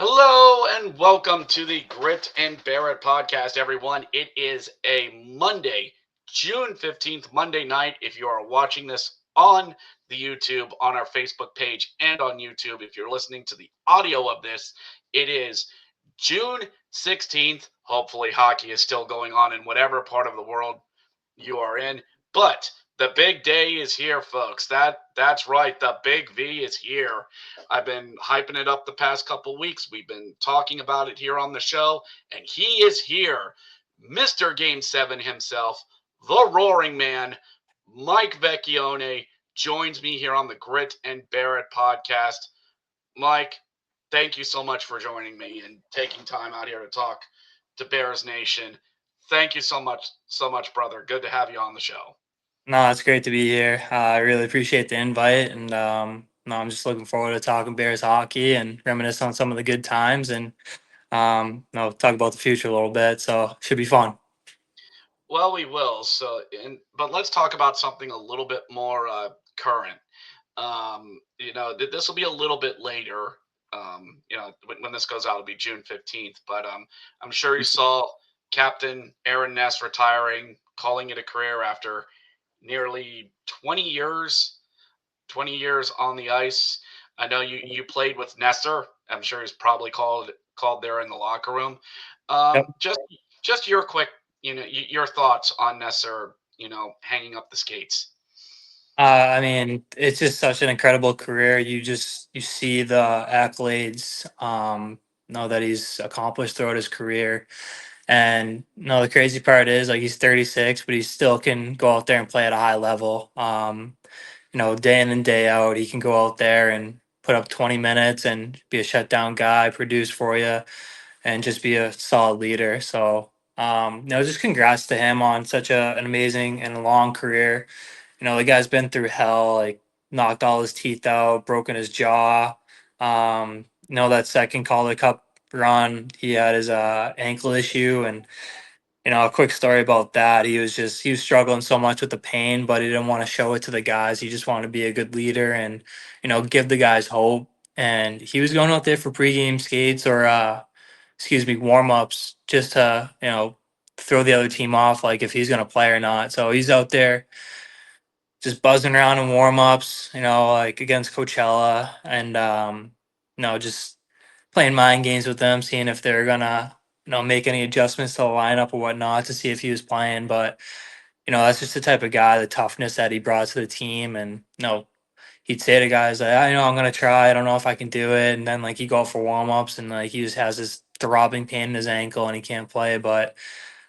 Hello and welcome to the Grit and Bear It podcast, everyone. It is a Monday, June 15th, Monday night. If you are watching this on the YouTube, on our Facebook page, and on YouTube, if you're listening to the audio of this, it is June 16th. Hopefully, hockey is still going on in whatever part of the world you are in. But the big day is here, folks. That's right. The big V is here. I've been hyping it up the past couple weeks. We've been talking about it here on the show, and he is here. Mr. Game 7 himself, the roaring man, Mike Vecchione, joins me here on the Grit and Barrett podcast. Mike, thank you so much for joining me and taking time out here to talk to Bears Nation. Thank you so much, brother. Good to have you on the show. No, it's great to be here. I really appreciate the invite, and no, I'm just looking forward to talking Bears hockey and reminisce on some of the good times, and talk about the future a little bit. So should be fun. Well, we will. But let's talk about something a little bit more current. This will be a little bit later. When this goes out, it'll be June 15th. But I'm sure you saw Captain Aaron Ness retiring, calling it a career after nearly 20 years, 20 years on the ice. I know you played with Nesser. I'm sure he's probably called there in the locker room. Yep. Just your quick, your thoughts on Nesser, hanging up the skates. I mean, it's just such an incredible career. You see the accolades, that he's accomplished throughout his career. And the crazy part is like he's 36, but he still can go out there and play at a high level. Day in and day out, he can go out there and put up 20 minutes and be a shutdown guy, produce for you, and just be a solid leader. So, just congrats to him on such an amazing and long career. The guy's been through hell, like knocked all his teeth out, broken his jaw. That second Calder Cup run, he had his ankle issue, and a quick story about that. He was struggling so much with the pain, but he didn't want to show it to the guys. He just wanted to be a good leader and, give the guys hope. And he was going out there for pregame skates or warm ups just to, throw the other team off like if he's gonna play or not. So he's out there just buzzing around in warm ups, like against Coachella and just playing mind games with them, seeing if they're gonna, make any adjustments to the lineup or whatnot to see if he was playing. But that's just the type of guy, the toughness that he brought to the team, and he'd say to guys like, I know I'm gonna try. I don't know if I can do it, and then like he go out for warm ups and like he just has this throbbing pain in his ankle and he can't play. But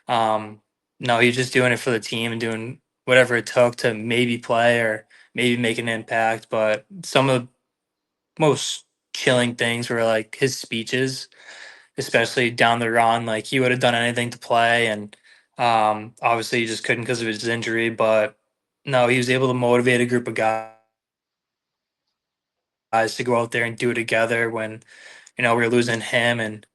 um, no, he's just doing it for the team and doing whatever it took to maybe play or maybe make an impact. But some of the most chilling things were like his speeches, especially down the run. Like he would have done anything to play, and obviously he just couldn't because of his injury. But no, he was able to motivate a group of guys to go out there and do it together when we were losing him and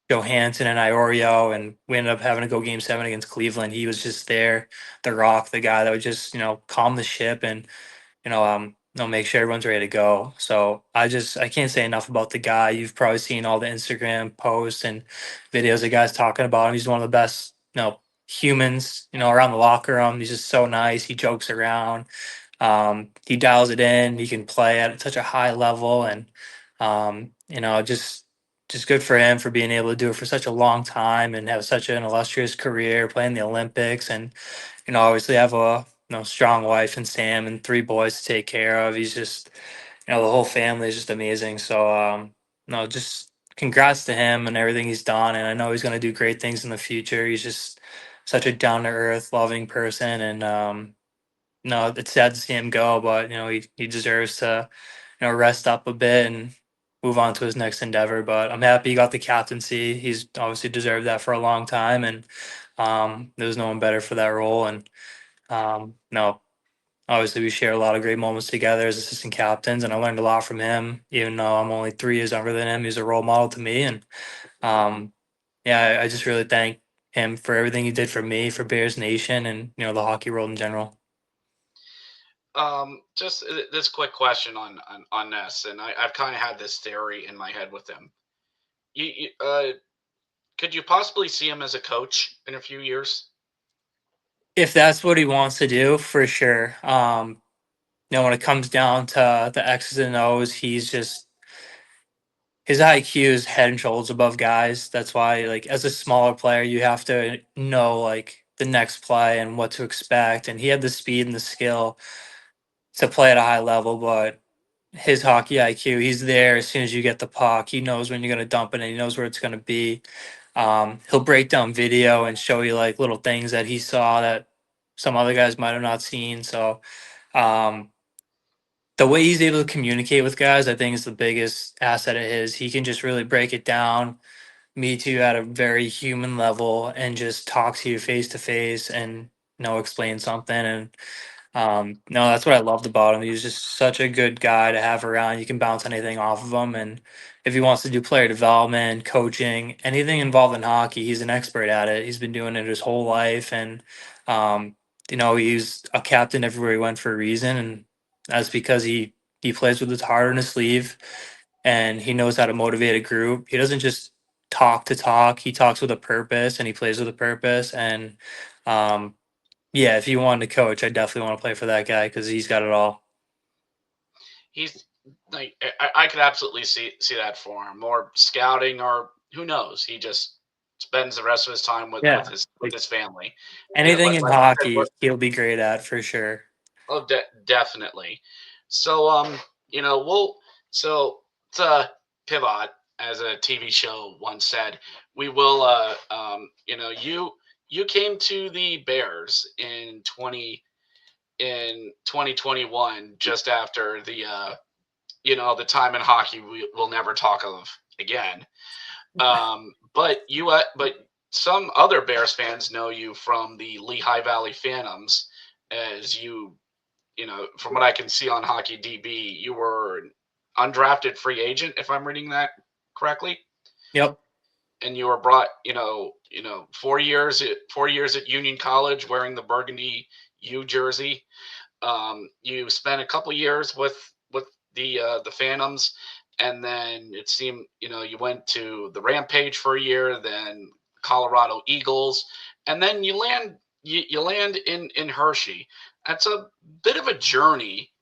Johansson and Iorio, and we ended up having to go Game 7 against Cleveland. He was just there, the rock, the guy that would just calm the ship and make sure everyone's ready to go. So I can't say enough about the guy. You've probably seen all the Instagram posts and videos of guys talking about him. He's one of the best, humans, around the locker room. He's just so nice. He jokes around. He dials it in. He can play at such a high level, and just good for him for being able to do it for such a long time and have such an illustrious career, playing the Olympics, and obviously have a strong wife and Sam and three boys to take care of. He's just the whole family is just amazing. So no, just congrats to him and everything he's done, and I know he's going to do great things in the future. He's just such a down to earth, loving person, and no, it's sad to see him go, but he deserves to rest up a bit and move on to his next endeavor. But I'm happy he got the captaincy. He's obviously deserved that for a long time, and there was no one better for that role. And no, obviously we share a lot of great moments together as assistant captains, and I learned a lot from him. Even though I'm only 3 years younger than him, he's a role model to me, and um, yeah, I just really thank him for everything he did for me, for Bears Nation, and the hockey world in general. Just this quick question on Ness, and I've kind of had this theory in my head with him. could you possibly see him as a coach in a few years? If that's what he wants to do, for sure. When it comes down to the X's and O's, he's just his IQ is head and shoulders above guys. That's why, like, as a smaller player, you have to know like the next play and what to expect. And he had the speed and the skill to play at a high level, but his hockey IQ, he's there as soon as you get the puck. He knows when you're going to dump it and he knows where it's going to be. He'll break down video and show you like little things that he saw that some other guys might have not seen. So, um, the way he's able to communicate with guys, I think, is the biggest asset of his. He can just really break it down, meet you at a very human level, and just talk to you face to face and explain something. And no, that's what I loved about him. He was just such a good guy to have around. You can bounce anything off of him, and if he wants to do player development, coaching, anything involved in hockey, he's an expert at it. He's been doing it his whole life, and um, he's a captain everywhere he went for a reason, and that's because he plays with his heart on his sleeve, and he knows how to motivate a group. He doesn't just talk to talk. He talks with a purpose, and he plays with a purpose, and um, yeah, if you wanted to coach, I definitely want to play for that guy because he's got it all. He's like I could absolutely see that for him. More scouting, or who knows? He just spends the rest of his time Yeah, with his family. anything in Like you said, hockey, he'll be great at for sure. oh, definitely. So, we'll so to pivot, as a TV show once said, we will. You came to the Bears in 2021, just after the time in hockey we will never talk of again. But some other Bears fans know you from the Lehigh Valley Phantoms, as from what I can see on Hockey DB, you were an undrafted free agent, if I'm reading that correctly, Yep. and you were brought, 4 years at Union College wearing the burgundy U jersey. You spent a couple years with the Phantoms, and then it seemed you went to the Rampage for a year, then Colorado Eagles, and then you land in Hershey. That's a bit of a journey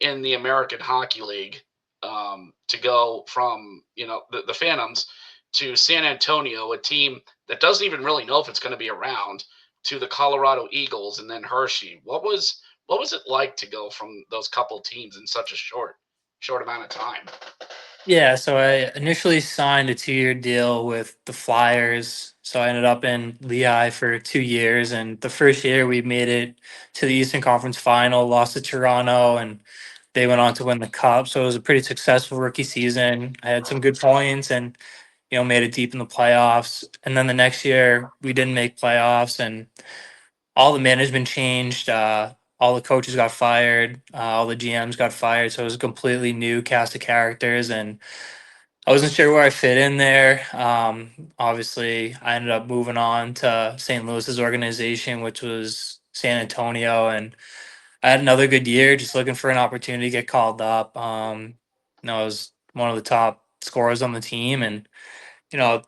in the American Hockey League, to go from the Phantoms to San Antonio, a team that doesn't even really know if it's going to be around, to the Colorado Eagles, and then Hershey. What was it like to go from those couple teams in such a short amount of time? Yeah, so I initially signed a 2-year deal with the Flyers. So I ended up in Lehigh for 2 years. And the first year we made it to the Eastern Conference final, lost to Toronto, and they went on to win the cup. So it was a pretty successful rookie season. I had some good points and, made it deep in the playoffs. And then the next year we didn't make playoffs and all the management changed. All the coaches got fired. All the GMs got fired. So it was a completely new cast of characters, and I wasn't sure where I fit in there. Obviously, I ended up moving on to St. Louis's organization, which was San Antonio, and I had another good year, just looking for an opportunity to get called up. I was one of the top scorers on the team, and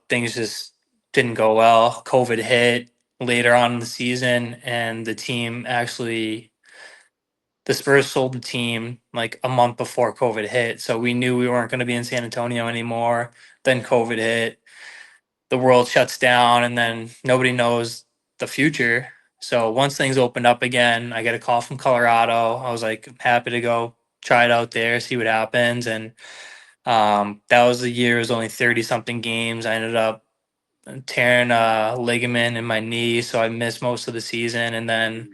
things just didn't go well. COVID hit later on in the season, and the Spurs sold the team like a month before COVID hit. So we knew we weren't going to be in San Antonio anymore. Then COVID hit, the world shuts down, and then nobody knows the future. So once things opened up again, I get a call from Colorado. I was like happy to go try it out there, see what happens. And that was the year, it was only 30 something games. I ended up tearing a ligament in my knee, so I missed most of the season. And then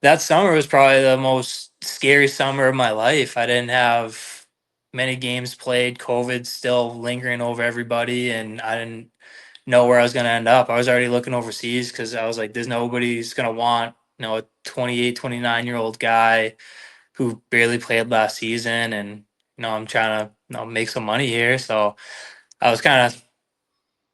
that summer was probably the most scary summer of my life. I didn't have many games played. COVID still lingering over everybody, and I didn't know where I was going to end up. I was already looking overseas because I was like, there's nobody's going to want a 28, 29-year-old guy who barely played last season, and I'm trying to make some money here. So I was kind of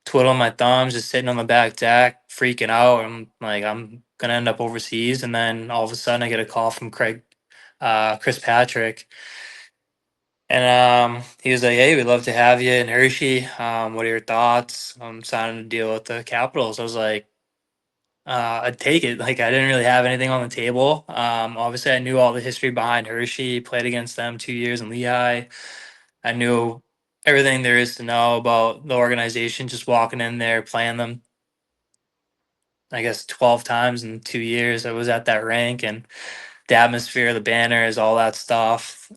twiddling my thumbs, just sitting on the back deck, freaking out. I'm like, I'm gonna end up overseas, and then all of a sudden, I get a call from Chris Patrick, And he was like, "Hey, we'd love to have you in Hershey. What are your thoughts on signing a deal with the Capitals?" I was like, "I'd take it." Like I didn't really have anything on the table. Obviously, I knew all the history behind Hershey. Played against them 2 years in Lehigh. I knew everything there is to know about the organization. Just walking in there, playing them, I guess 12 times in 2 years. I was at that rank, and the atmosphere, the banners, all that stuff.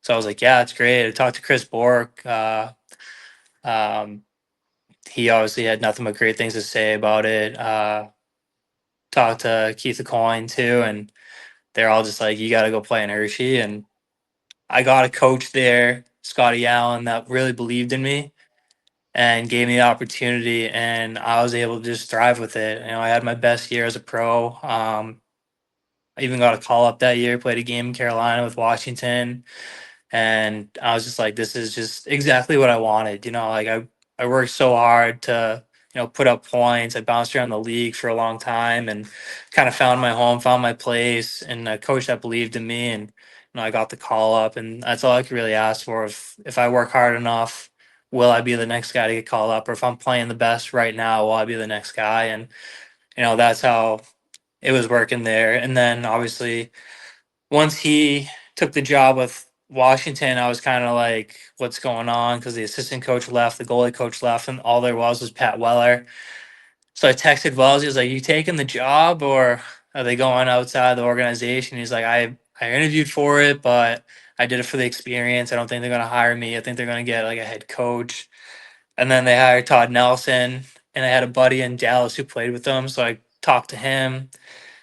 So I was like, yeah, it's great. I talked to Chris Bork. Um, he obviously had nothing but great things to say about it. Talked to Keith Coin too, and they're all just like, you got to go play in Hershey. And I got a coach there, Scotty Allen, that really believed in me and gave me the opportunity, and I was able to just thrive with it. I had my best year as a pro. I even got a call up that year, played a game in Carolina with Washington. And I was just like, this is just exactly what I wanted. Like I worked so hard to, put up points. I bounced around the league for a long time and kind of found my home, found my place, and a coach that believed in me. And, I got the call up, and that's all I could really ask for. If I work hard enough, will I be the next guy to get called up? Or if I'm playing the best right now, will I be the next guy? And, that's how it was working there. And then obviously, once he took the job with Washington, I was kind of like, what's going on? Because the assistant coach left, the goalie coach left, and all there was Pat Weller. So I texted Wells. He was like, you taking the job or are they going outside the organization? He's like, I interviewed for it, but I did it for the experience. I don't think they're going to hire me. I think they're going to get like a head coach. And then they hired Todd Nelson, and I had a buddy in Dallas who played with them. So I talked to him,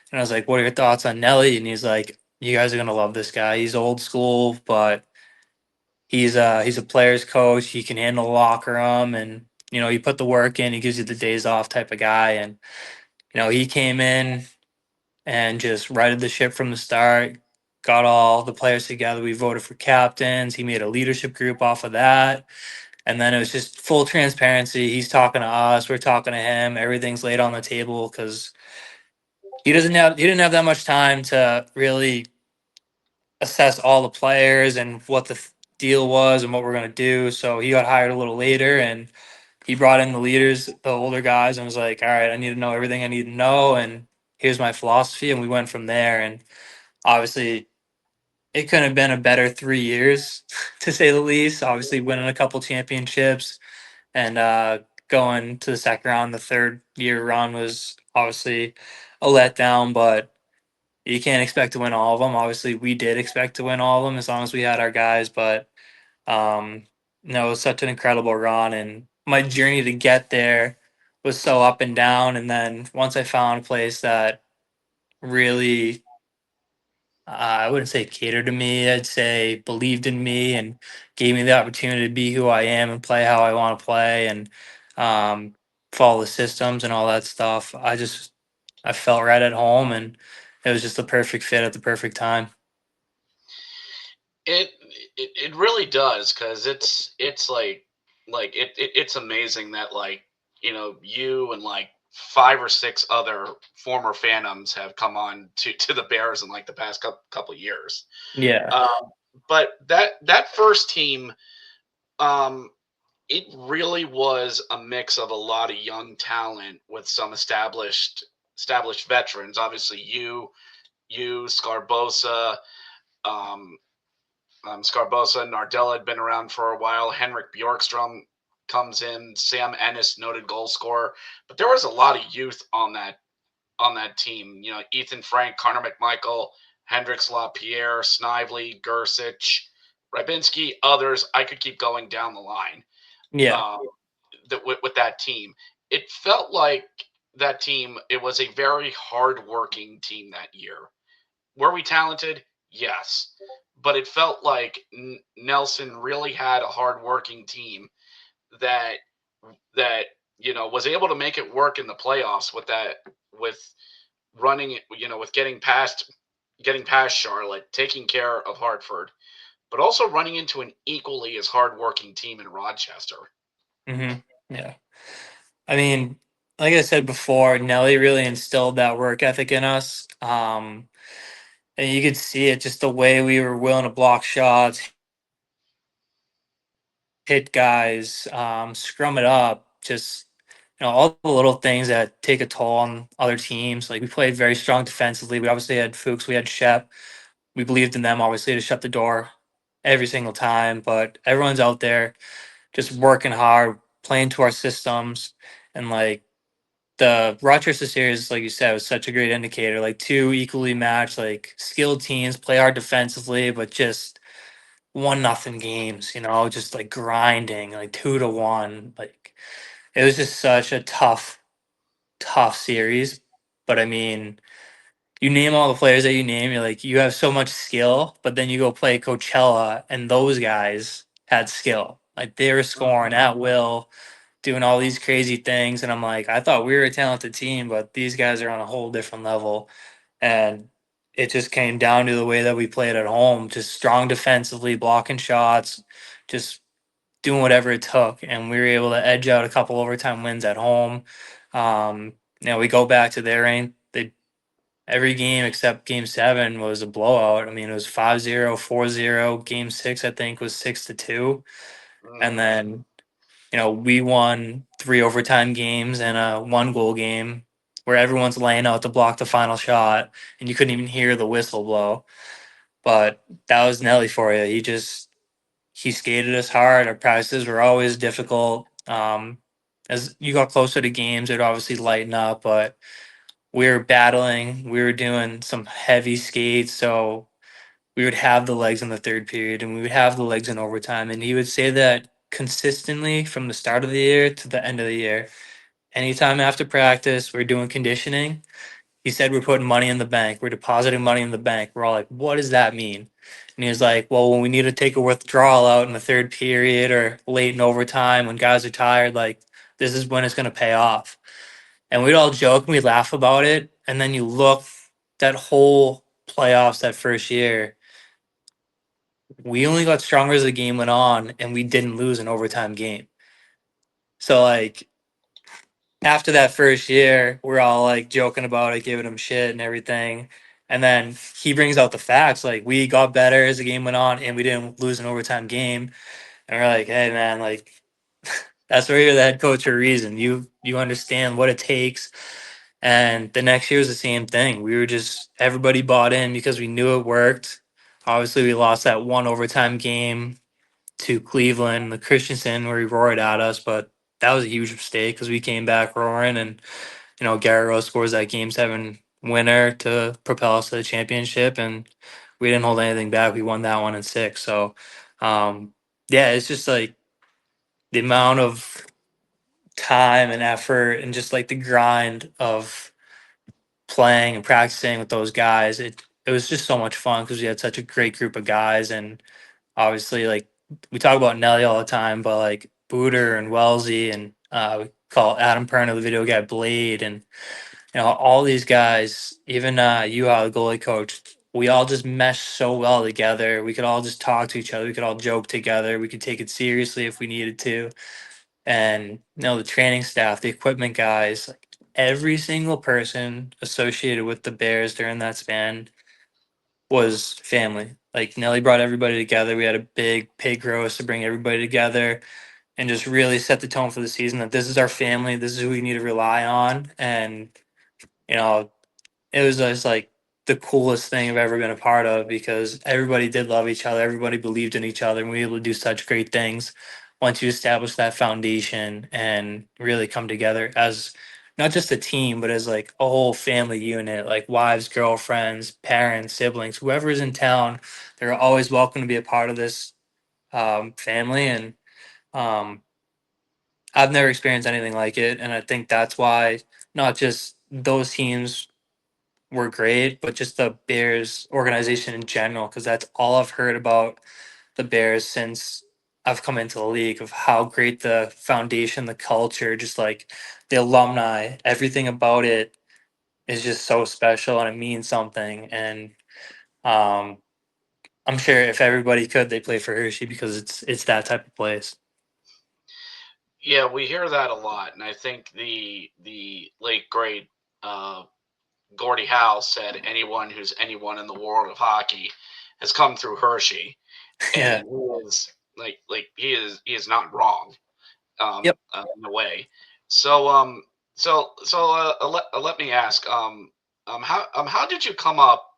and I was like, "What are your thoughts on Nelly?" And he's like, "You guys are gonna love this guy. He's old school, but he's a player's coach. He can handle the locker room, and he put the work in. He gives you the days off type of guy." And he came in and just righted the ship from the start. Got all the players together. We voted for captains. He made a leadership group off of that. And then it was just full transparency. He's talking to us. We're talking to him. Everything's laid on the table because he didn't have that much time to really assess all the players and what the deal was and what we're going to do. So he got hired a little later, and he brought in the leaders, the older guys, and was like, all right, I need to know everything I need to know. And here's my philosophy. And we went from there. And obviously, it couldn't have been a better 3 years, to say the least. Obviously, winning a couple championships and going to the second round, the third year run was obviously a letdown, but you can't expect to win all of them. Obviously, we did expect to win all of them as long as we had our guys, but um, no, it was such an incredible run, and my journey to get there was so up and down. And then once I found a place that really, I wouldn't say catered to me, I'd say believed in me and gave me the opportunity to be who I am and play how I want to play and um, follow the systems and all that stuff. I felt right at home, and it was just the perfect fit at the perfect time. It it really does, because it's it's amazing that, like, you and like five or six other former Phantoms have come on to the Bears in like the past couple years. Yeah. But that first team, um, it really was a mix of a lot of young talent with some established veterans. Obviously, you Scarbosa, um, Scarbosa and Nardella had been around for a while. Henrik Bjorkstrom comes in. Sam Ennis, noted goal scorer. But there was a lot of youth on that team. Ethan Frank, Connor McMichael, Hendricks LaPierre, Snively, Gersich, Rybinski, others. I could keep going down the line. Yeah. Um, with that team, it felt like that team. It was a very hardworking team that year. Were we talented? Yes. But it felt like Nelson really had a hardworking team that was able to make it work in the playoffs with running it, with getting past Charlotte, taking care of Hartford, but also running into an equally as hardworking team in Rochester. Yeah. I mean, like I said before, Nelly really instilled that work ethic in us. And you could see it just the way we were willing to block shots, hit guys, scrum it up, just all the little things that take a toll on other teams. Like we played very strong defensively. We obviously had Fuchs, we had Shep. We believed in them obviously to shut the door every single time. But everyone's out there just working hard, playing to our systems, and like the Rochester series, like you said, was such a great indicator. Like two equally matched, like skilled teams, play hard defensively, but just 1-0 games. Just like grinding, like 2-1. Like it was just such a tough series. But I mean, you name all the players that you name, you're like, you have so much skill, but then you go play Coachella, and those guys had skill. Like they were scoring at will, doing all these crazy things. And I'm like, I thought we were a talented team, but these guys are on a whole different level. And it just came down to the way that we played at home, just strong defensively, blocking shots, just doing whatever it took. And we were able to edge out a couple overtime wins at home. We go back to their rank. Every game except game 7 was a blowout. I mean, it was 5-0, 4-0. Game 6, I think, was 6-2. And Mm. then, we won 3 overtime games and a 1 goal game where everyone's laying out to block the final shot and you couldn't even hear the whistle blow. But that was Nelly for you. He skated us hard. Our practices were always difficult. As you got closer to games, it would obviously lighten up, but we were battling. We were doing some heavy skates, so we would have the legs in the third period and we would have the legs in overtime. And he would say that consistently from the start of the year to the end of the year. Anytime after practice, we're doing conditioning. He said we're putting money in the bank. We're depositing money in the bank. We're all like, what does that mean? And he was like, well, when we need to take a withdrawal out in the third period or late in overtime when guys are tired, like this is when it's going to pay off. And we'd all joke and we'd laugh about it. And then you look that whole playoffs that first year, we only got stronger as the game went on and we didn't lose an overtime game. So like after that first year, we're all like joking about it, giving him shit and everything. And then he brings out the facts like we got better as the game went on and we didn't lose an overtime game. And we're like, hey man, like that's where you're the head coach for a reason. You understand what it takes. And the next year was the same thing. We were just everybody bought in because we knew it worked. Obviously, we lost that 1 overtime game to Cleveland, the Christensen, where he roared at us, but that was a huge mistake because we came back roaring, and Garrett Rose scores that game 7 winner to propel us to the championship, and we didn't hold anything back. We won that one in 6. So, um, yeah, it's just like the amount of time and effort and just like the grind of playing and practicing with those guys. It was just so much fun because we had such a great group of guys, and obviously like we talk about Nelly all the time, but like Booter and Wellesley and we call Adam Perna the video guy Blade, and all these guys, even you, the goalie coach. We all just meshed so well together. We could all just talk to each other. We could all joke together. We could take it seriously if we needed to. And the training staff, the equipment guys, like every single person associated with the Bears during that span was family. Like Nelly brought everybody together. We had a big pig roast to bring everybody together and just really set the tone for the season that this is our family. This is who we need to rely on. And, you know, it was just like the coolest thing I've ever been a part of because everybody did love each other. Everybody believed in each other and we were able to do such great things once you establish that foundation and really come together as not just a team, but as like a whole family unit, like wives, girlfriends, parents, siblings, whoever is in town, they're always welcome to be a part of this family. And um, I've never experienced anything like it. And I think that's why not just those teams were great, but just the Bears organization in general, because that's all I've heard about the Bears since I've come into the league of how great the foundation, the culture, just like the alumni, everything about it is just so special and it means something. And um, I'm sure if everybody could, they play for Hershey because it's that type of place. Yeah, we hear that a lot, and I think the late great uh, Gordie Howe said anyone who's anyone in the world of hockey has come through Hershey, Yeah, and he is. He is not wrong, Yep. in a way. So let me ask, how did you come up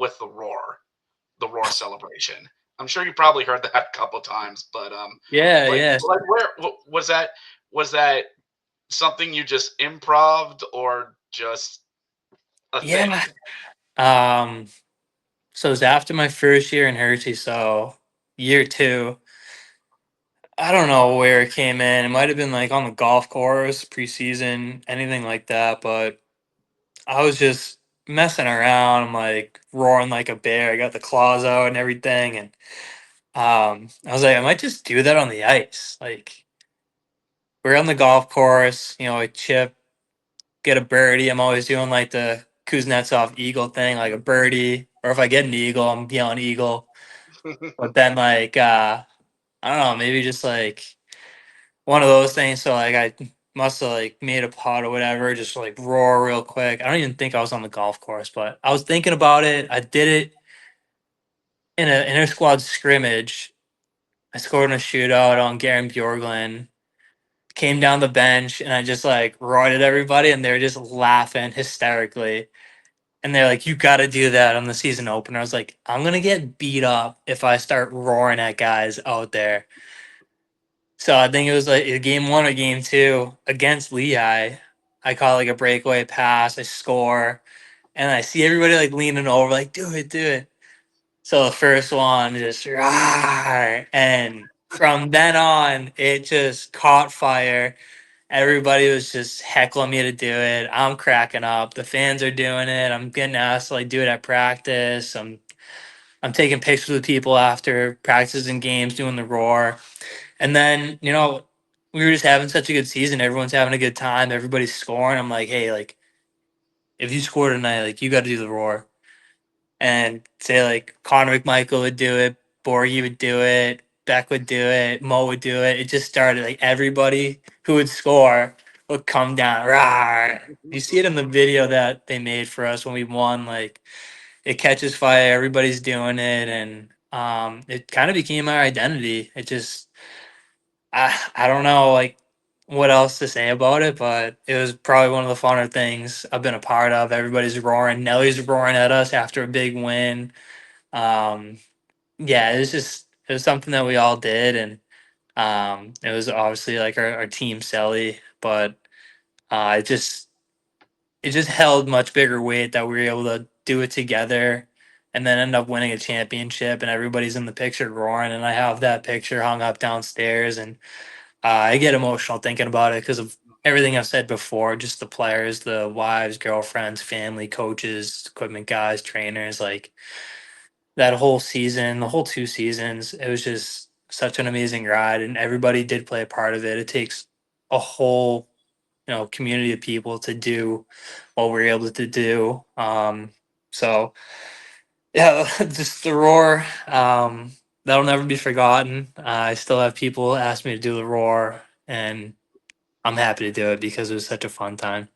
with the roar celebration? I'm sure you probably heard that a couple times, but Yeah, like yeah. like where was that, was that something you just improved or just a thing? Yeah. Um, so it was after my first year in Hershey, so year two. I don't know where it came in. It might have been like on the golf course, preseason, anything like that. But I was just messing around. I'm like roaring like a bear. I got the claws out and everything. And I was like, I might just do that on the ice. Like we're on the golf course, I chip, get a birdie. I'm always doing like the Kuznetsov eagle thing, like a birdie. Or if I get an eagle, I'm yelling eagle. But then like I don't know, maybe just like one of those things. So like I must have like made a putt or whatever, just like roar real quick. I don't even think I was on the golf course, but I was thinking about it. I did it in an inter squad scrimmage. I scored in a shootout on Garen Bjorglen. Came down the bench and I just like roared at everybody and they were just laughing hysterically. And they're like, "You got to do that on the season opener." I was like, "I'm gonna get beat up if I start roaring at guys out there." So I think it was like game one or game two against Lehigh. I caught like a breakaway pass, I score, and I see everybody like leaning over, like, "Do it, do it." So the first one just rawr, and from then on, it just caught fire. Everybody was just heckling me to do it. I'm cracking up. The fans are doing it. I'm getting asked to like do it at practice. I'm taking pictures with people after practices and games doing the roar. And then, we were just having such a good season. Everyone's having a good time. Everybody's scoring. I'm like, hey, like, if you score tonight, like, you got to do the roar. And say, like, Connor McMichael would do it, Borgie would do it, Beck would do it, Mo would do it. It just started, like, everybody who would score would come down. Rawr. You see it in the video that they made for us when we won. Like, it catches fire. Everybody's doing it. And it kind of became our identity. It just, I don't know like what else to say about it, but it was probably one of the funner things I've been a part of. Everybody's roaring. Nellie's roaring at us after a big win. Um, yeah, it was something that we all did, and it was obviously like our team Selly, but it just held much bigger weight that we were able to do it together. And then end up winning a championship, and everybody's in the picture roaring. And I have that picture hung up downstairs, and I get emotional thinking about it because of everything I've said before. Just the players, the wives, girlfriends, family, coaches, equipment guys, trainers, like that whole season, the whole 2 seasons. It was just such an amazing ride, and everybody did play a part of it. It takes a whole, community of people to do what we're able to do. So yeah, just the roar. That'll never be forgotten. I still have people ask me to do the roar, and I'm happy to do it because it was such a fun time.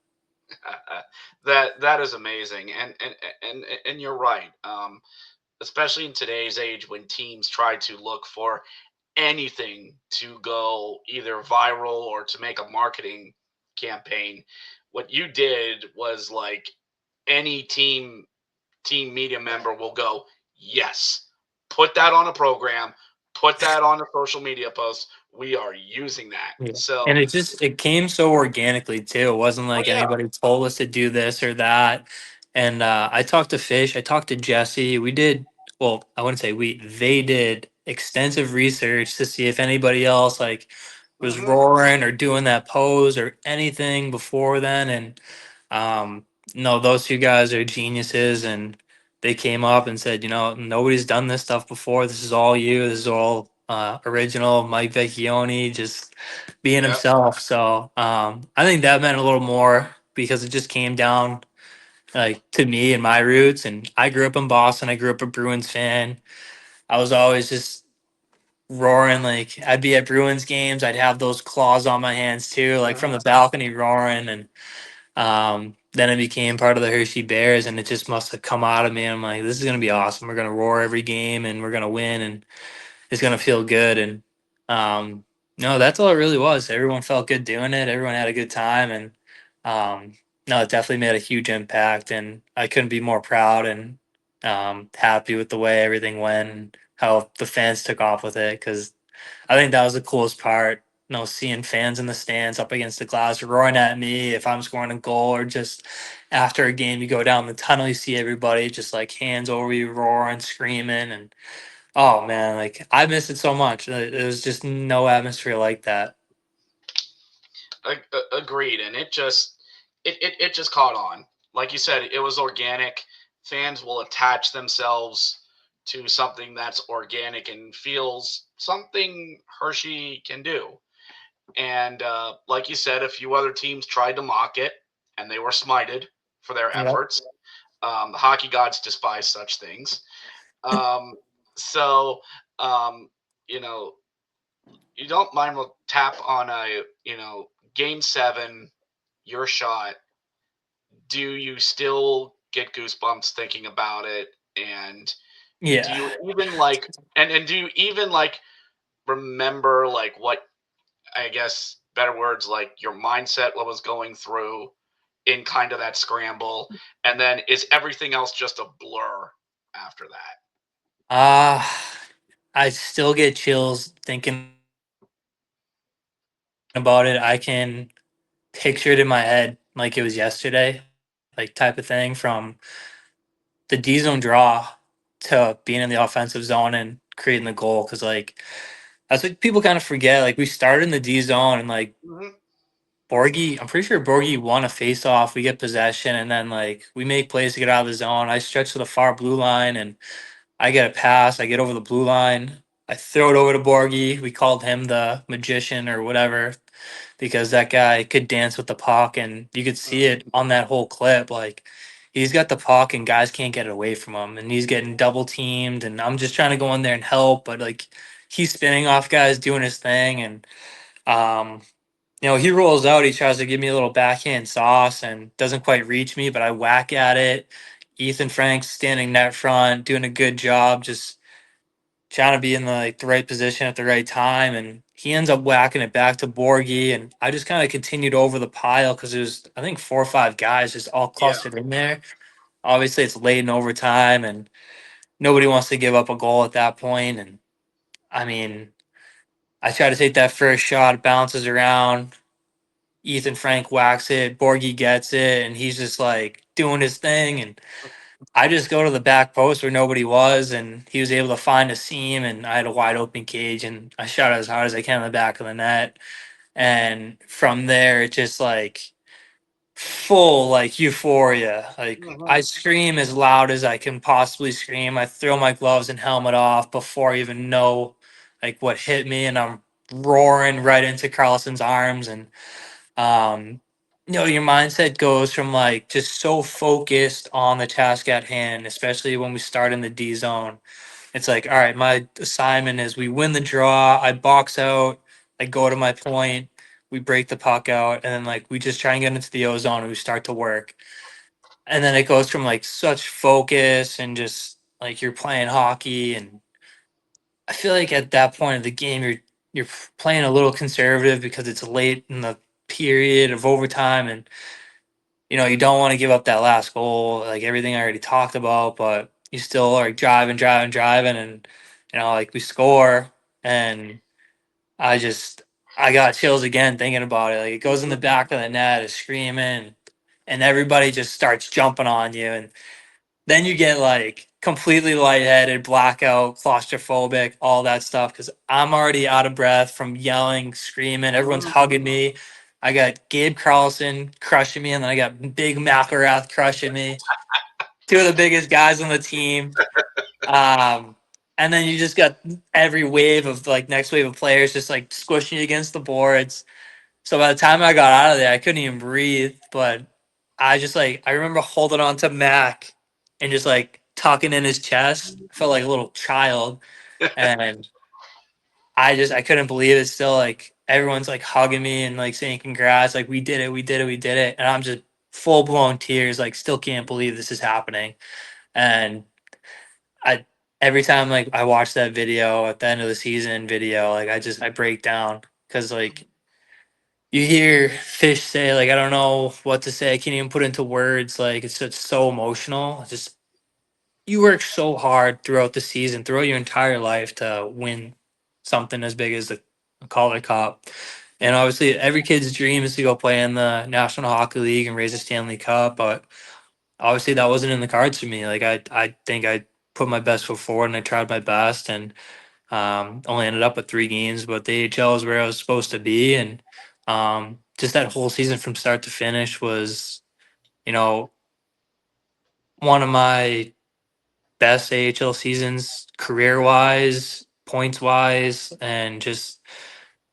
That is amazing, and you're right. Especially in today's age when teams try to look for anything to go either viral or to make a marketing campaign, what you did was like any team media member will go, yes, put that on a program, put that on a social media post. We are using that. Yeah. And So, it came so organically too. It wasn't oh like yeah, anybody told us to do this or that. And I talked to Fish, I talked to Jesse. We did, well, I wouldn't say they did extensive research to see if anybody else like was hmm roaring or doing that pose or anything before then. And um, no, those two guys are geniuses, and they came up and said, nobody's done this stuff before. This is all you. This is all original. Mike Vecchione just being yep, himself. So I think that meant a little more because it just came down like to me and my roots. And I grew up in Boston. I grew up a Bruins fan. I was always just roaring. Like I'd be at Bruins games. I'd have those claws on my hands too, like from uh the balcony roaring. And then it became part of the Hershey Bears, and it just must have come out of me. I'm like, this is gonna be awesome. We're gonna roar every game, and we're gonna win. And is gonna feel good. And um, no, that's all it really was. Everyone felt good doing it. Everyone had a good time, and um, no, it definitely made a huge impact. And I couldn't be more proud and happy with the way everything went, and how the fans took off with it. Because I think that was the coolest part. Seeing fans in the stands up against the glass roaring at me if I'm scoring a goal, or just after a game, you go down the tunnel, you see everybody just like hands over you, roaring, screaming, and oh man, like I miss it so much. There was just no atmosphere like that. Agreed, and it just caught on. Like you said, it was organic. Fans will attach themselves to something that's organic and feels something Hershey can do. And like you said, a few other teams tried to mock it, and they were smited for their Yep. efforts. The hockey gods despise such things. Um, so, um, you know, you don't mind we'll tap on a game seven, your shot. Do you still get goosebumps thinking about it? And do Yeah. you even like and do you even like remember like what, I guess better words, like your mindset, what was going through in kind of that scramble, and then is everything else just a blur after that? Uh I still get chills thinking about it. I can picture it in my head like it was yesterday, like type of thing, from the D zone draw to being in the offensive zone and creating the goal. Cause like that's what people kind of forget. Like we started in the D zone and like Mm-hmm. Borgie, I'm pretty sure Borgie won a face off. We get possession and then like we make plays to get out of the zone. I stretch to the far blue line and I get a pass. I get over the blue line. I throw it over to Borgie. We called him the magician or whatever because that guy could dance with the puck, and you could see Mm-hmm. it on that whole clip. Like he's got the puck and guys can't get it away from him, and he's getting double teamed. And I'm just trying to go in there and help, but like he's spinning off guys, doing his thing, and um, he rolls out. He tries to give me a little backhand sauce and doesn't quite reach me, but I whack at it. Ethan Frank's standing net front, doing a good job, just trying to be in the right position at the right time, and he ends up whacking it back to Borgie, and I just kind of continued over the pile because there's I think 4 or 5 guys just all Yeah. clustered in there. Obviously, it's late in overtime, and nobody wants to give up a goal at that point. And I mean, I try to take that first shot, it bounces around. Ethan Frank whacks it, Borgie gets it, and he's just like doing his thing, and I just go to the back post where nobody was, and he was able to find a seam, and I had a wide open cage, and I shot as hard as I can in the back of the net. And from there, it just like full like euphoria. Like I Mm-hmm. scream as loud as I can possibly scream. I throw my gloves and helmet off before I even know like what hit me, and I'm roaring right into Carlson's arms. And um, your mindset goes from like just so focused on the task at hand, especially when we start in the D zone. It's like, all right, my assignment is we win the draw, I box out, I go to my point, we break the puck out, and then like we just try and get into the O zone and we start to work. And then it goes from like such focus and just like you're playing hockey. And I feel like at that point of the game you're playing a little conservative because it's late in the period of overtime, and you don't want to give up that last goal, like everything I already talked about, but you still are driving, driving, driving, and like we score, and I just I got chills again thinking about it. Like it goes in the Mm-hmm. back of the net, is screaming, and everybody just starts jumping on you, and then you get like completely lightheaded, blackout, claustrophobic, all that stuff. Because I'm already out of breath from yelling, screaming. Everyone's hugging me. I got Gabe Carlson crushing me, and then I got Big McElrath crushing me. Two of the biggest guys on the team. Um, and then you just got every wave of like next wave of players just like squishing you against the boards. So by the time I got out of there, I couldn't even breathe. But I just like I remember holding on to Mac and just like tucking in his chest. I felt like a little child, and I couldn't believe it. Still, like everyone's like hugging me and like saying congrats, like we did it, we did it, we did it, and I'm just full blown tears. Like still can't believe this is happening, and I. every time like I watch that video at the end of the season video, like I break down because like you hear Fish say like I don't know what to say. I can't even put into words. Like it's just so emotional. It's just you work so hard throughout the season, throughout your entire life to win something as big as the Calder Cup. And obviously, every kid's dream is to go play in the National Hockey League and raise a Stanley Cup. But obviously, that wasn't in the cards for me. Like I think I put my best foot forward and I tried my best, and only ended up with 3 games. But the AHL is where I was supposed to be, and just that whole season from start to finish was, you know, one of my best AHL seasons career wise, points wise, and just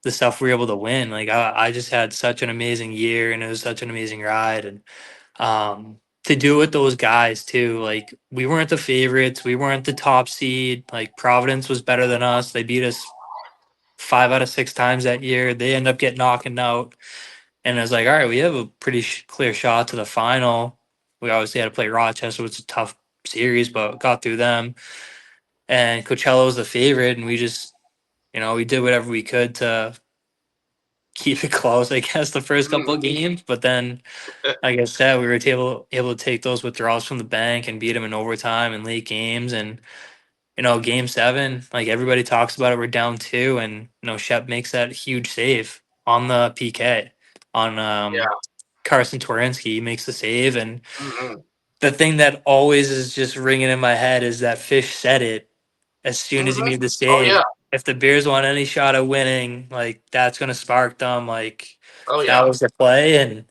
the stuff we were able to win. Like I just had such an amazing year and it was such an amazing ride. And to do it with those guys too, like we weren't the favorites, we weren't the top seed. Like Providence was better than us. They beat us 5 out of 6 times that year. They end up getting knocking out. And I was like, all right, we have a pretty clear shot to the final. We obviously had to play Rochester, which was a tough series, but got through them, and Coachella was the favorite, and we just, we did whatever we could to keep it close, I guess, the first couple Mm, of games. But then, like I said, we were able to take those withdrawals from the bank and beat them in overtime and late games. And Game 7, like everybody talks about it, we're down two, and Shep makes that huge save on the PK on yeah. Carson Twarynski. He makes the save, and Hmm. the thing that always is just ringing in my head is that Fish said it as soon as he Hmm. made the Oh save. yeah. If the Bears want any shot at winning, like that's going to spark them. Like Oh that yeah. was the play, and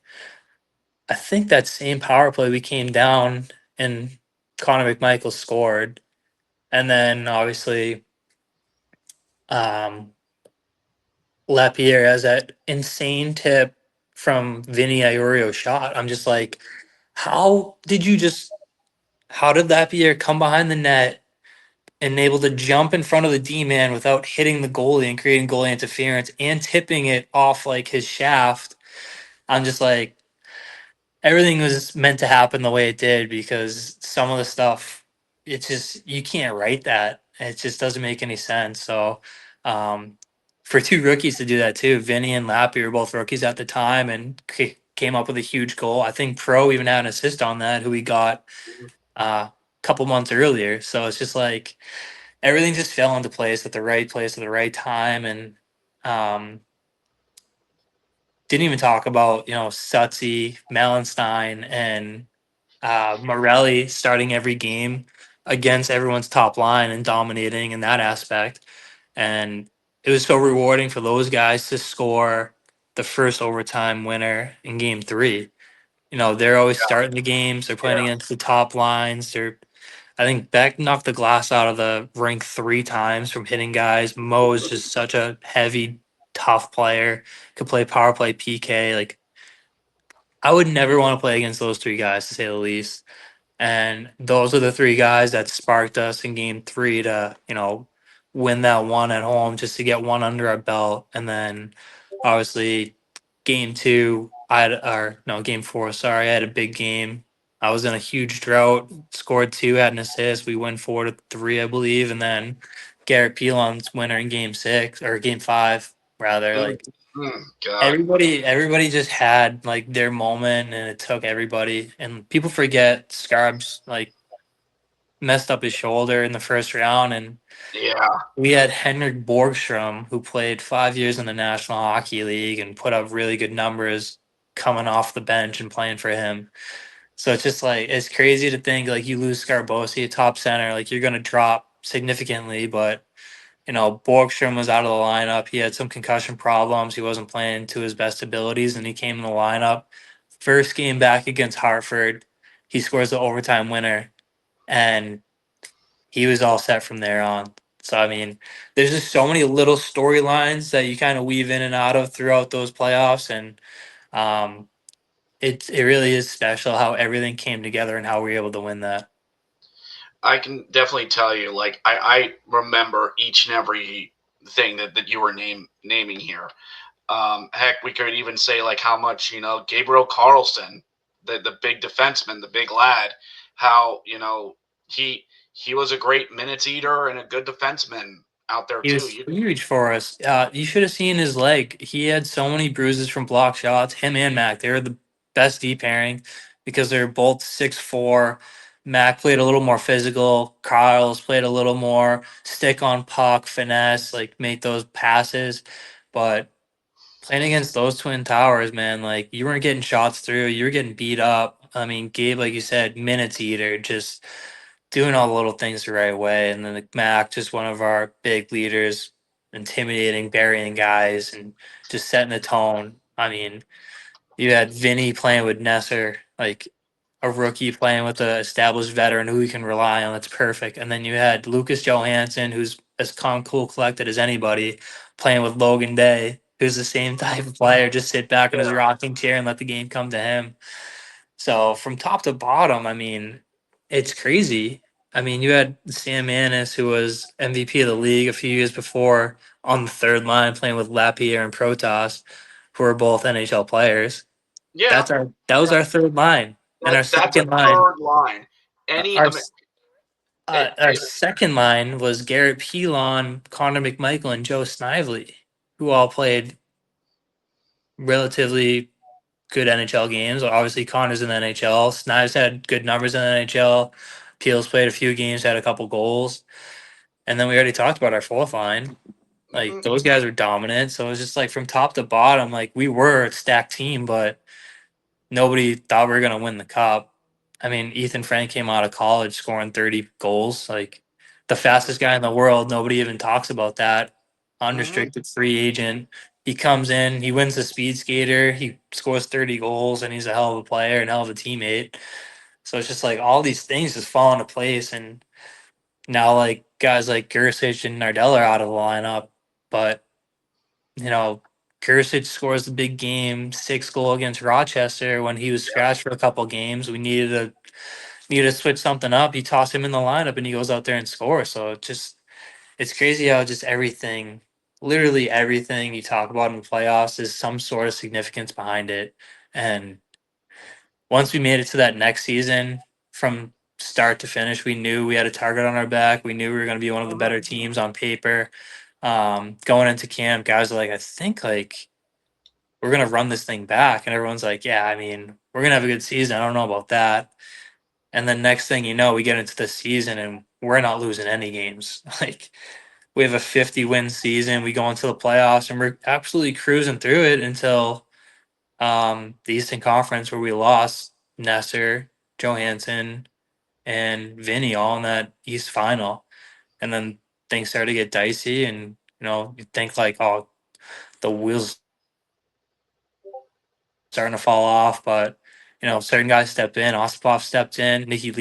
I think that same power play we came down and Connor McMichael scored, and then obviously um, Lapierre has that insane tip from Vinny Iorio shot. I'm just like, how did you just? How did Lapierre come behind the net and able to jump in front of the D man without hitting the goalie and creating goalie interference and tipping it off like his shaft? I'm just like, everything was meant to happen the way it did because some of the stuff, it's just, you can't write that. It just doesn't make any sense. So, for two rookies to do that too, Vinny and Lappy were both rookies at the time and came up with a huge goal. I think Pro even had an assist on that, who he got a couple months earlier. So it's just like, everything just fell into place at the right time, and um, didn't even talk about Sutsy, Melenstein, and Morelli starting every game against everyone's top line and dominating in that aspect. And it was so rewarding for those guys to score the first overtime winner in Game 3. They're always starting the games. They're playing Yeah. against the top lines. I think Beck knocked the glass out of the rink 3 times from hitting guys. Mo is just such a heavy, tough player. Could play power play PK. Like I would never want to play against those 3 guys, to say the least. And those are the 3 guys that sparked us in Game 3 to, win that one at home, just to get one under our belt. And then obviously Game 2, or no, Game 4, sorry, I had a big game. I was in a huge drought, scored 2, had an assist. We win 4-3, I believe. And then Garrett Pilon's winner in Game 6 or Game 5, rather. Mm, Like God. everybody just had like their moment, and it took everybody. And people forget Scarbs like messed up his shoulder in the first round, and Yeah. we had Henrik Borgstrom, who played 5 years in the National Hockey League and put up really good numbers coming off the bench and playing for him. So it's just like it's crazy to think like you lose Scarbosi, a top center, like you're gonna drop significantly, but Borgstrom was out of the lineup. He had some concussion problems. He wasn't playing to his best abilities, and he came in the lineup. First game back against Hartford, he scores the overtime winner, and he was all set from there on. So I mean, there's just so many little storylines that you kind of weave in and out of throughout those playoffs, and um, it really is special how everything came together and how we were able to win that. I can definitely tell you, like I remember each and every thing that you were naming here. Heck, we could even say like how much Gabriel Carlson, the big defenseman, the big lad, how he he was a great minutes eater and a good defenseman out there He too. was huge for us. You should have seen his leg. He had so many bruises from block shots. Him and Mac, they were the best D pairing because they're both 6'4". Mac played a little more physical. Carl's played a little more stick on puck, finesse, like make those passes. But playing against those twin towers, man, like you weren't getting shots through. You were getting beat up. I mean, Gabe, like you said, minutes eater, just doing all the little things the right way. And then like Mac, just one of our big leaders, intimidating, burying guys, and just setting the tone. I mean, you had Vinny playing with Nesser, like a rookie playing with an established veteran who you can rely on. That's perfect. And then you had Lucas Johansson, who's as calm, cool, collected as anybody, playing with Logan Day, who's the same type of player. Just sit back in his Yeah. rocking chair and let the game come to him. So from top to bottom, I mean, it's crazy. I mean, you had Sam Manis, who was MVP of the league a few years before, on the third line playing with Lapierre and Protas, who are both NHL players. Yeah, That was our third line, and that's a third line. Any, our I mean, it, our it, second line was Garrett Pilon, Connor McMichael, and Joe Snively, who all played relatively good NHL games. Obviously, Connor's in the NHL. Snives had good numbers in the NHL. Peels played a few games, had a couple goals. And then we already talked about our fourth line. Like mhm, those guys were dominant. So it was just like from top to bottom, like we were a stacked team, but nobody thought we were gonna win the cup. I mean, Ethan Frank came out of college scoring 30 goals, like the fastest guy in the world. Nobody even talks about that. mhm. Unrestricted free agent. He comes in, he wins the speed skater, he scores 30 goals, and he's a hell of a player and hell of a teammate. So it's just like all these things just fall into place, and now like guys like Gersic and Nardella are out of the lineup, but you know, Kursic scores the big game, 6 goal against Rochester when he was scratched for a couple games. We needed to switch something up. You toss him in the lineup and he goes out there and scores. So it's crazy how just everything, literally everything you talk about in the playoffs is some sort of significance behind it. And once we made it to that next season, from start to finish, we knew we had a target on our back. We knew we were going to be one of the better teams on paper. Going into camp, guys are like, I think like we're gonna run this thing back, and everyone's like, yeah, I mean, we're gonna have a good season. I don't know about that. And then next thing you know, we get into the season and we're not losing any games. Like we have a 50-win season. We go into the playoffs and we're absolutely cruising through it until the Eastern Conference where we lost Nesser, Johansson, and Vinny all in that East final. And then things started to get dicey, and you think like, oh, the wheels starting to fall off, but certain guys stepped in. Ostapov stepped in. Nicky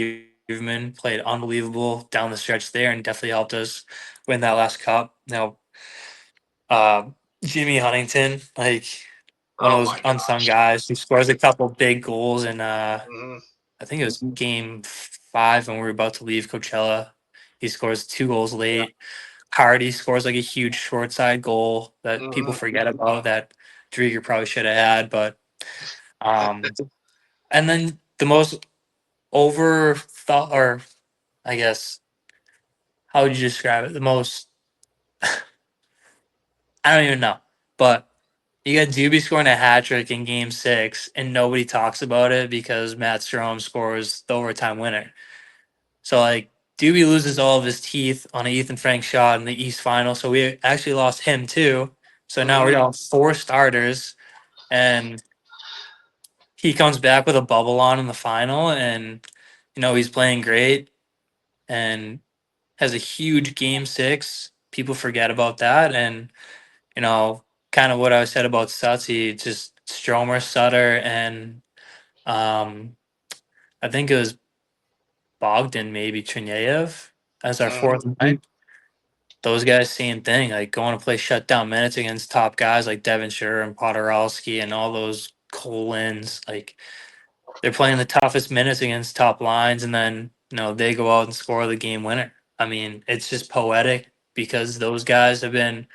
Lieberman played unbelievable down the stretch there, and definitely helped us win that last cup. Uh, Jimmy Huntington, like one of Oh those my unsung gosh. guys who scores a couple big goals, and Mhm. I think it was game 5 when we were about to leave Coachella. He scores 2 goals late. Hardy scores like a huge short side goal that people Mhm. forget about that Drieger probably should have had, but um, and then the most overthought, or I guess, how would you describe it? The most, I don't even know. But you got Doobie scoring a hat trick in game 6, and nobody talks about it because Matt Strom scores the overtime winner. So, like, Doobie loses all of his teeth on an Ethan Frank shot in the East final. So, we actually lost him too. So, now we're Mhm. down 4 starters, and he comes back with a bubble on in the final, and, he's playing great. And has a huge game 6. People forget about that. And, you know, kind of what I said about Sutsy, just Stromer, Sutter, and um, I think it was Bogdan, maybe Chernayev as our Mhm. fourth line. Those guys, same thing, like going to play shutdown minutes against top guys like Devin Sher and Podorowski and all those Colins. Like they're playing the toughest minutes against top lines, and then they go out and score the game winner. I mean, it's just poetic because those guys have been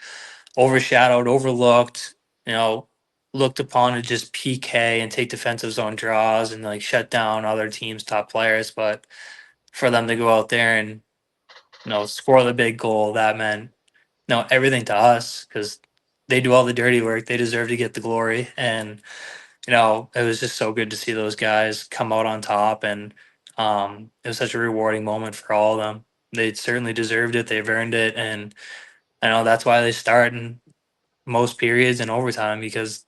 overshadowed, overlooked, you know, looked upon to just PK and take defensive zone draws and like shut down other teams' top players. But for them to go out there and score the big goal, that meant everything to us because they do all the dirty work. They deserve to get the glory, and it was just so good to see those guys come out on top, and it was such a rewarding moment for all of them. They certainly deserved it. They've earned it, and I know that's why they start in most periods and overtime because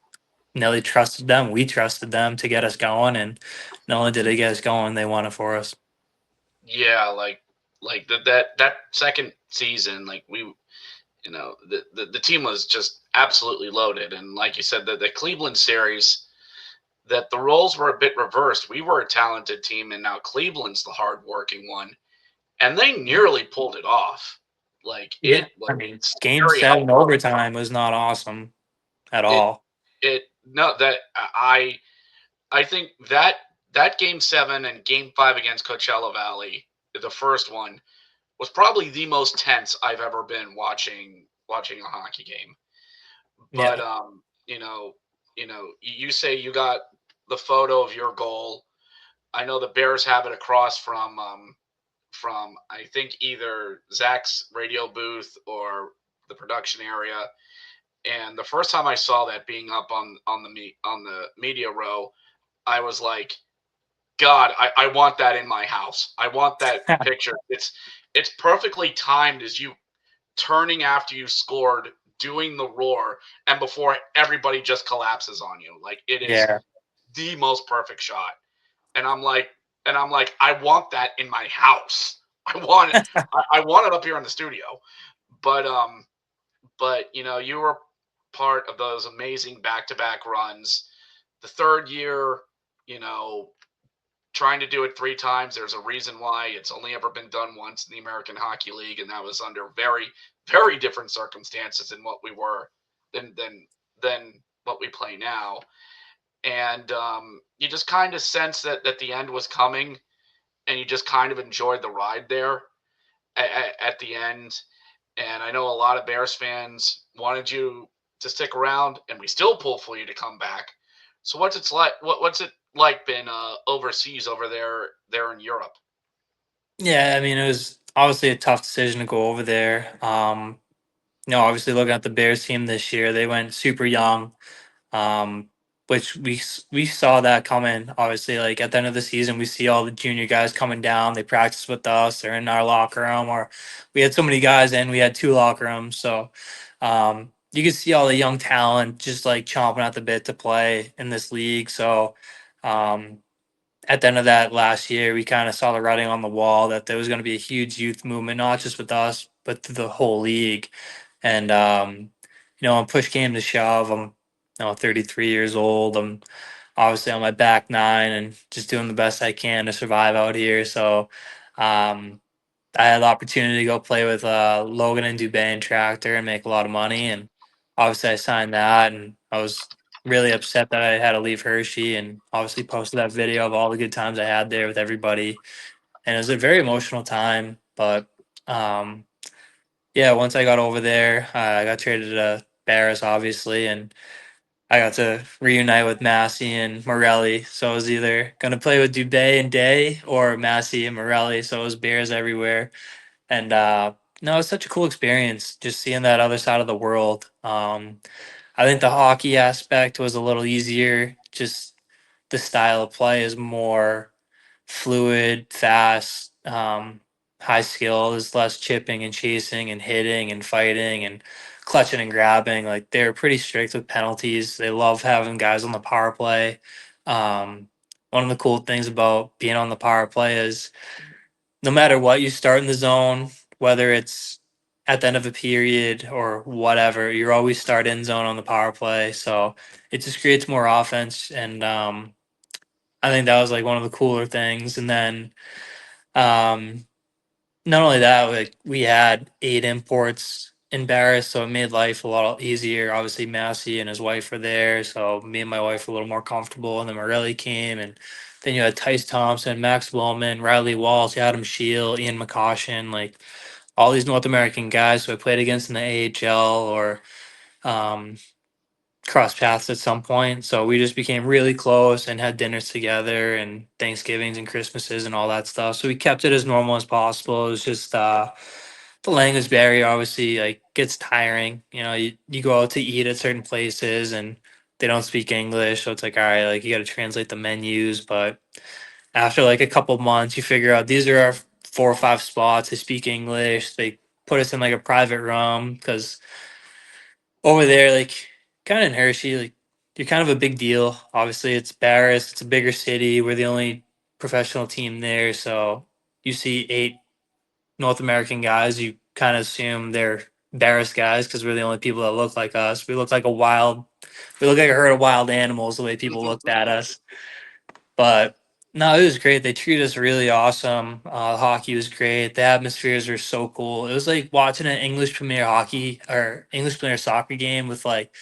Nelly trusted them. We trusted them to get us going, and not only did they get us going, they won it for us. Yeah, like that second season, like we, the team was just absolutely loaded, and like you said, the Cleveland series, that the roles were a bit reversed. We were a talented team, and now Cleveland's the hardworking one, and they nearly pulled it off. Like Yeah, it I was mean, game very seven helpful. overtime was not awesome at It all. it no that I think that game seven and game five against Coachella Valley, the first one, was probably the most tense I've ever been watching a hockey game. But Yeah. you say you got the photo of your goal. I know the Bears have it across from I think either Zach's radio booth or the production area. And the first time I saw that being up on the media row, I was like, God, I want that in my house. I want that picture. It's perfectly timed as you turning after you scored, doing the roar, and before everybody just collapses on you. Like it is Yeah. the most perfect shot. And I'm like, I want that in my house. I want it. I want it up here in the studio. But you were part of those amazing back-to-back runs. The third year, you know, trying to do it three times. There's a reason why it's only ever been done once in the American Hockey League, and that was under very, very different circumstances than what we were than what we play now. And you just kind of sense that the end was coming, and you just kind of enjoyed the ride there at the end. And I know a lot of Bears fans wanted you to stick around, and we still pull for you to come back. So what's it like? What's it like been overseas over there in Europe? Yeah, I mean, it was obviously a tough decision to go over there. Obviously looking at the Bears team this year, they went super young, um, which we saw that coming. Obviously, like at the end of the season, we see all the junior guys coming down. They practice with us. They're in our locker room, or we had so many guys in. We had two locker rooms, so you could see all the young talent just like chomping at the bit to play in this league. So. Um, at the end of that last year, we kind of saw the writing on the wall that there was going to be a huge youth movement, not just with us, but through the whole league. And when push came to shove, I'm 33 years old. I'm obviously on my back nine and just doing the best I can to survive out here. So um, I had the opportunity to go play with Logan and Dubé and Tractor and make a lot of money. And obviously, I signed that, and I was really upset that I had to leave Hershey. And obviously, posted that video of all the good times I had there with everybody. And it was a very emotional time. But um, yeah, once I got over there, I got traded to Barris, obviously, and I got to reunite with Massey and Morelli. So I was either going to play with Dubé and Day or Massey and Morelli. So it was Bears everywhere. And no, it's such a cool experience just seeing that other side of the world. I think the hockey aspect was a little easier. Just the style of play is more fluid, fast, high skill. There's less chipping and chasing and hitting and fighting and clutching and grabbing. Like they're pretty strict with penalties. They love having guys on the power play. Um, One of the cool things about being on the power play is no matter what you start in the zone, whether it's at the end of a period or whatever, you're always start in zone on the power play. So it just creates more offense. And I think that was like one of the cooler things. And then um, not only that, like we had 8 imports in Barris, so it made life a lot easier. Obviously, Massey and his wife were there, so me and my wife were a little more comfortable. And then Morelli came, and then you had Tice Thompson, Max Bowman, Riley Walsh, Adam Shield, Ian McCoshen, like all these North American guys who I played against in the AHL or um, cross paths at some point. So we just became really close and had dinners together and Thanksgivings and Christmases and all that stuff. So we kept it as normal as possible. It was just the language barrier obviously like gets tiring. You know, you go out to eat at certain places and they don't speak English, so it's like all right, like you got to translate the menus. But after like a couple months, you figure out these are our 4 or 5 spots. They speak English. They put us in like a private room because over there, like kind of in Hershey, like you're kind of a big deal. Obviously, it's Paris. It's a bigger city. We're the only professional team there, so you see 8 North American guys, you kind of assume they're Barris guys because we're the only people that look like us. We look like a herd of wild animals the way people looked at us. But no, it was great. They treated us really awesome. Hockey was great. The atmospheres were so cool. It was like watching an English Premier Hockey or English Premier Soccer game with like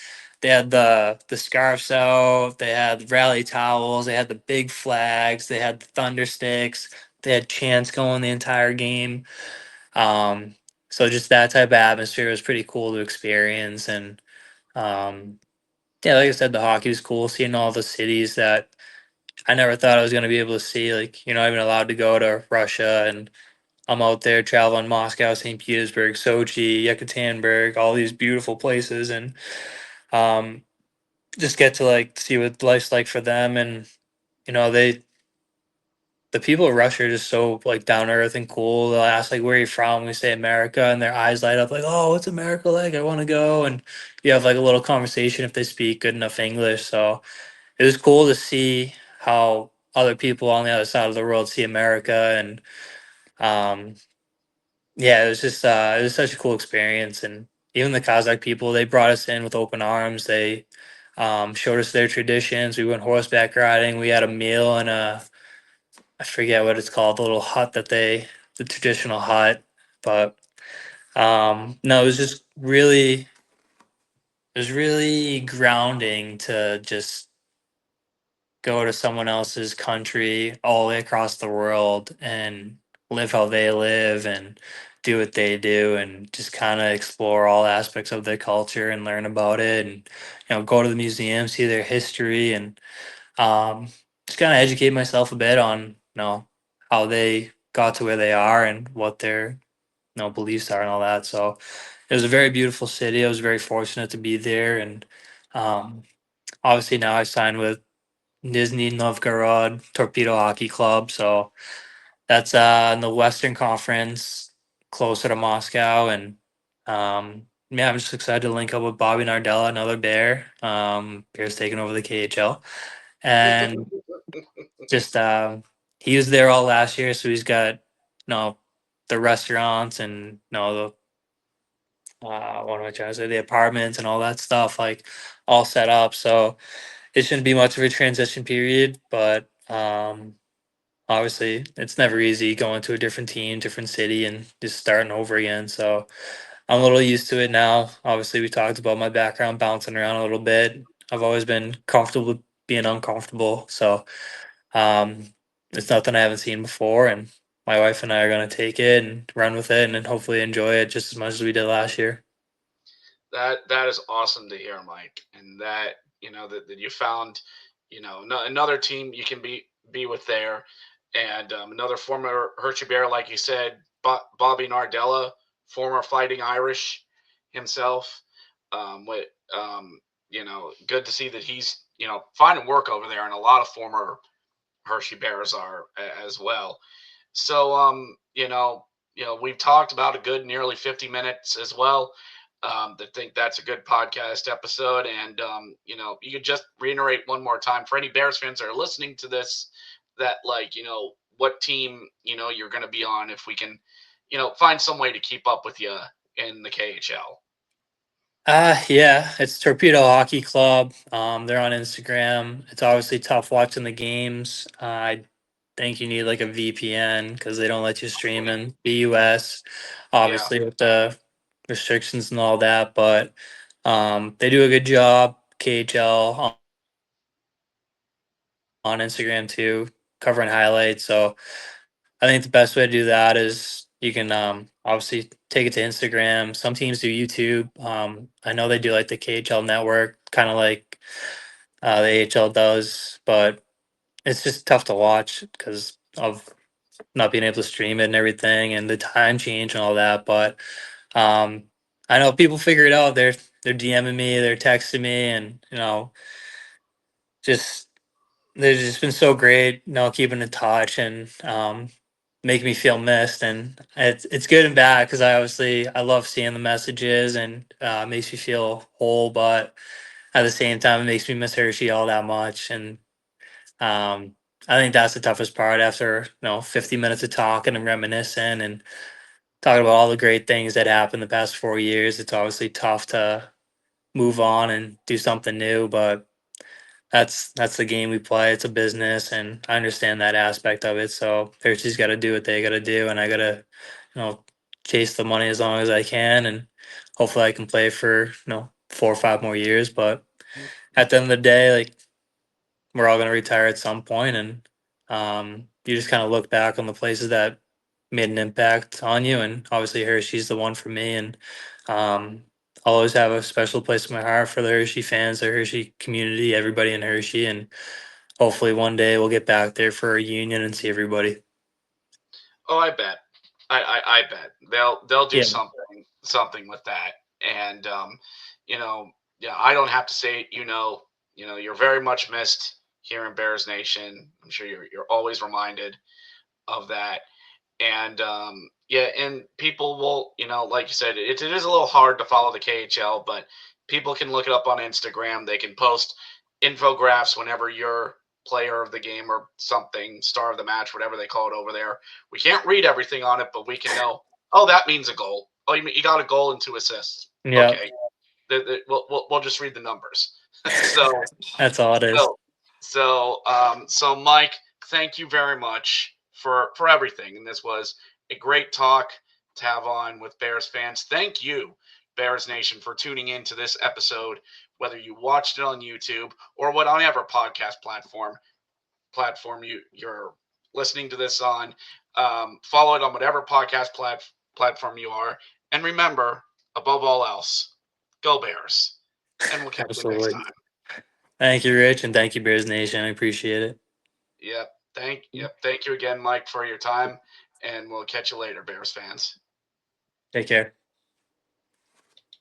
they had the scarves out, they had rally towels, they had the big flags, they had the thunder sticks, they had chants going the entire game. Um, so just that type of atmosphere was pretty cool to experience. And um, yeah, like I said, the hockey was cool. Seeing all the cities that I never thought I was going to be able to see. Like you're not even allowed to go to Russia, and I'm out there traveling Moscow, St. Petersburg, Sochi, Yekaterinburg, all these beautiful places, and um, just get to like see what life's like for them. And you know, the people of Russia are just so like down to earth and cool. They'll ask like where are you from? We say America, and their eyes light up like, oh, what's America like? I want to go. And you have like a little conversation if they speak good enough English. So it was cool to see how other people on the other side of the world see America. And um, yeah, it was such a cool experience. And even the Kazakh people, they brought us in with open arms. They showed us their traditions. We went horseback riding. We had a meal and a I forget what it's called, the little hut the traditional hut. But no, it was really grounding to just go to someone else's country all the way across the world and live how they live and do what they do and just kind of explore all aspects of their culture and learn about it and go to the museum, see their history and um, just kind of educate myself a bit on how they got to where they are and what their beliefs are and all that. So it was a very beautiful city. I was very fortunate to be there, and um, obviously now I signed with Nizhny Novgorod Torpedo Hockey Club. So that's in the Western Conference, closer to Moscow, and yeah, I'm just excited to link up with Bobby Nardella, another Bear. Bear's taking over the KHL, and just he was there all last year, so he's got the restaurants and what am I trying to say, the apartments and all that stuff like all set up. So it shouldn't be much of a transition period, but obviously it's never easy going to a different team, different city, and just starting over again. So I'm a little used to it now. Obviously, we talked about my background bouncing around a little bit. I've always been comfortable with being uncomfortable. So um, it's nothing I haven't seen before, and my wife and I are going to take it and run with it, and then hopefully enjoy it just as much as we did last year. That is awesome to hear, Mike, and that that you found another team you can be with there, and another former Hershey Bear, like you said, Bobby Nardella, former Fighting Irish himself. What good to see that he's finding work over there, and a lot of former Hershey Bears are as well. So, we've talked about a good nearly 50 minutes as well. I think that's a good podcast episode. And, you could just reiterate one more time for any Bears fans that are listening to this that, like, what team, you're going to be on if we can, find some way to keep up with you in the KHL. Yeah, it's Torpedo Hockey Club. They're on Instagram. It's obviously tough watching the games. I think you need like a VPN because they don't let you stream in the US, Yeah. obviously with the restrictions and all that. But they do a good job. KHL on Instagram too, covering highlights. So I think the best way to do that is you can obviously take it to Instagram. Some teams do YouTube. I know they do like the KHL network, kind of like the AHL does, but it's just tough to watch because of not being able to stream it and everything, and the time change and all that. But um, I know people figure it out. They're DMing me, they're texting me, and just they've just been so great. Keeping in touch and make me feel missed, and it's good and bad because I love seeing the messages and it makes me feel whole, but at the same time, it makes me miss Hershey all that much, and um, I think that's the toughest part after 50 minutes of talking and reminiscing and talking about all the great things that happened the past 4 years. It's obviously tough to move on and do something new, but that's the game we play. It's a business, and I understand that aspect of it. So they're just got to do what they got to do, and I gotta, you know, chase the money as long as I can, and hopefully I can play for 4 or 5 more years. But at the end of the day, like we're all gonna retire at some point, and you just kind of look back on the places that made an impact on you, and obviously Hershey's the one for me, and um, I'll always have a special place in my heart for the Hershey fans, the Hershey community, everybody in Hershey, and hopefully one day we'll get back there for a reunion and see everybody. Oh, I bet. I bet they'll do Yeah, something with that. And you know, yeah, I don't have to say it. You're very much missed here in Bears Nation. I'm sure you're always reminded of that. And yeah, and people will, like you said, it is a little hard to follow the KHL, but people can look it up on Instagram. They can post infographics whenever you're player of the game or something, star of the match, whatever they call it over there. We can't read everything on it, but we can know, oh, that means a goal. Oh, you got a goal and 2 assists. yeah, Okay, we'll just read the numbers. so that's all it is. so so Mike, thank you very much for everything. And this was a great talk to have on with Bears fans. Thank you, Bears Nation, for tuning in to this episode, whether you watched it on YouTube or whatever podcast platform you're listening to this on. Follow it on whatever podcast platform you are. And remember, above all else, go Bears. And we'll catch you next Absolutely. time. Thank you, Rich, and thank you, Bears Nation. I appreciate it. Yep. Thank you again, Mike, for your time, and we'll catch you later, Bears fans. Take care.